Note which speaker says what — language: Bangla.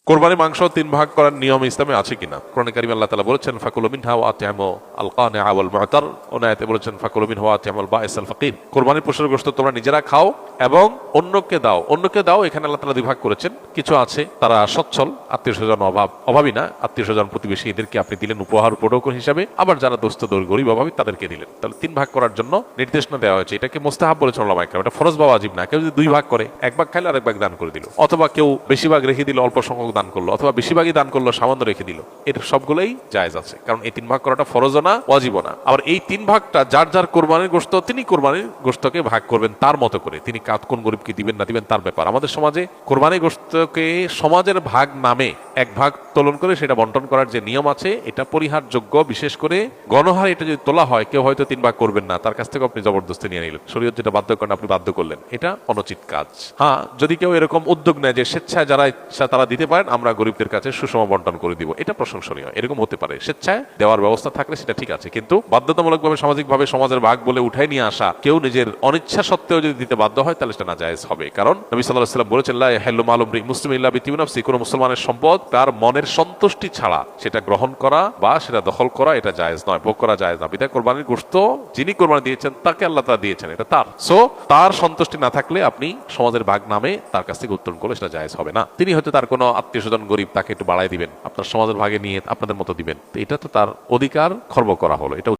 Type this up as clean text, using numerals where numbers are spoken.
Speaker 1: কোরবানির মাংস তিন ভাগ করার নিয়ম ইসলামে আছে কিনা? কোরআনে কারীমে আল্লাহ তাআলা বলেছেন ফাকুলু মিনহা ওয়া আতিমু আল কানিআ ওয়াল মু'তার। অন্য আয়াতে বলেছেন ফাকুলু মিনহা ওয়া আতিমু আল বাঈস আল ফাকির। কোরবানির পশুর গোশত তোমরা নিজেরা খাও এবং অন্যকে দাও। অন্যকে দাও এখানে আল্লাহ তাআলা দুই ভাগ করেছেন। কিছু আছে তারা সচ্ছল, আত্মীয়স্বজন অভাবী না, আত্মীয়স্বজন প্রতিবেশী এদেরকে আপনি দিলেন উপহার উপঢৌকন হিসাবে, আবার যারা দোস্ত গরিব অভাবী তাদেরকে দিলেন। তাহলে তিন ভাগ করার জন্য নির্দেশনা দেওয়া হয়েছে। এটাকে মুস্তাহাব বলেছেন উলামা ইকরাম, এটা ফরজ বা ওয়াজিব না। কেউ যদি দুই ভাগ করে, এক ভাগ খাইলো আরেক ভাগ দান করে দিল, অথবা কেউ বেশি ভাগ রেখে দিল অল্প সংখ্যক দান করলো, অথবা বেশিরভাগই দান করলো সামান্য রেখে দিল, এর সবগুলোই জায়েজ আছে। কারণ এই তিন ভাগ করাটা ফরজও না ওয়াজিবও না। আবার এই তিন ভাগটা যার যার কোরবানির গোশত তিনি কোরবানির গোশতকে ভাগ করবেন তার মতো করে। তিনি কোন গরিবকে দিবেন না দিবেন তার ব্যাপার। আমাদের সমাজে কোরবানির গোশতকে সমাজের ভাগ নামে এক ভাগ তোলন করে সেটা বন্টন করার যে নিয়ম আছে এটা পরিহারযোগ্য। বিশেষ করে গণহারে এটা যদি তোলা হয়, কেউ হয়তো তিন ভাগ করবেন না, তার কাছ থেকে আপনি জবরদস্তি নিয়ে নিলেন, শরীয়ত যেটা বাধ্য করেন আপনি বাধ্য করলেন, এটা অনুচিত কাজ। হ্যাঁ, যদি কেউ এরকম উদ্যোগ নেয় যে স্বেচ্ছায় যারা ইচ্ছা তারা দিতে পারেন, আমরা গরিবদের কাছে সুষম বন্টন করে দিব, এটা প্রশংসনীয়। এরকম হতে পারে, স্বেচ্ছায় দেওয়ার ব্যবস্থা থাকলে সেটা ঠিক আছে। কিন্তু বাধ্যতামূলকভাবে সামাজিকভাবে সমাজের ভাগ বলে উঠাই নিয়ে আসা, কেউ নিজের অনিচ্ছা সত্ত্বেও যদি দিতে বাধ্য হয় তাহলে সেটা নাজায়েজ হবে। কারণ নবী সাল্লাল্লাহু আলাইহি ওয়াসাল্লাম বলেছেন লা ইয়াহিল্লু মালু ইমরিইন মুসলিমিন ইল্লা বিতিবি নাফসি, কোন মুসলমানের সম্পদ তার মনের সন্তুষ্টি ছাড়া সেটা গ্রহণ করা বা সেটা দখল করা এটা জায়েজ নয়, ভোগ করা জায়েজ না। বিধায় কোরবানির গোশত যিনি কোরবানি দিয়েছেন তাকে আল্লাহ তাআলা দিয়েছেন, এটা তার। সো তার সন্তুষ্টি না থাকলে আপনি সমাজের ভাগ নামে তার কাছ থেকে উত্তোলন করলে সেটা জায়েজ হবে না। তিনি হয়তো তার কোনো আত্মীয়স্বজন গরিব, তাকে একটু বাড়ায় দিবেন, আপনার সমাজের ভাগে নিয়ে আপনাদের মতো দিবেন, এটা তো তার অধিকার খর্ব করা হলো, এটা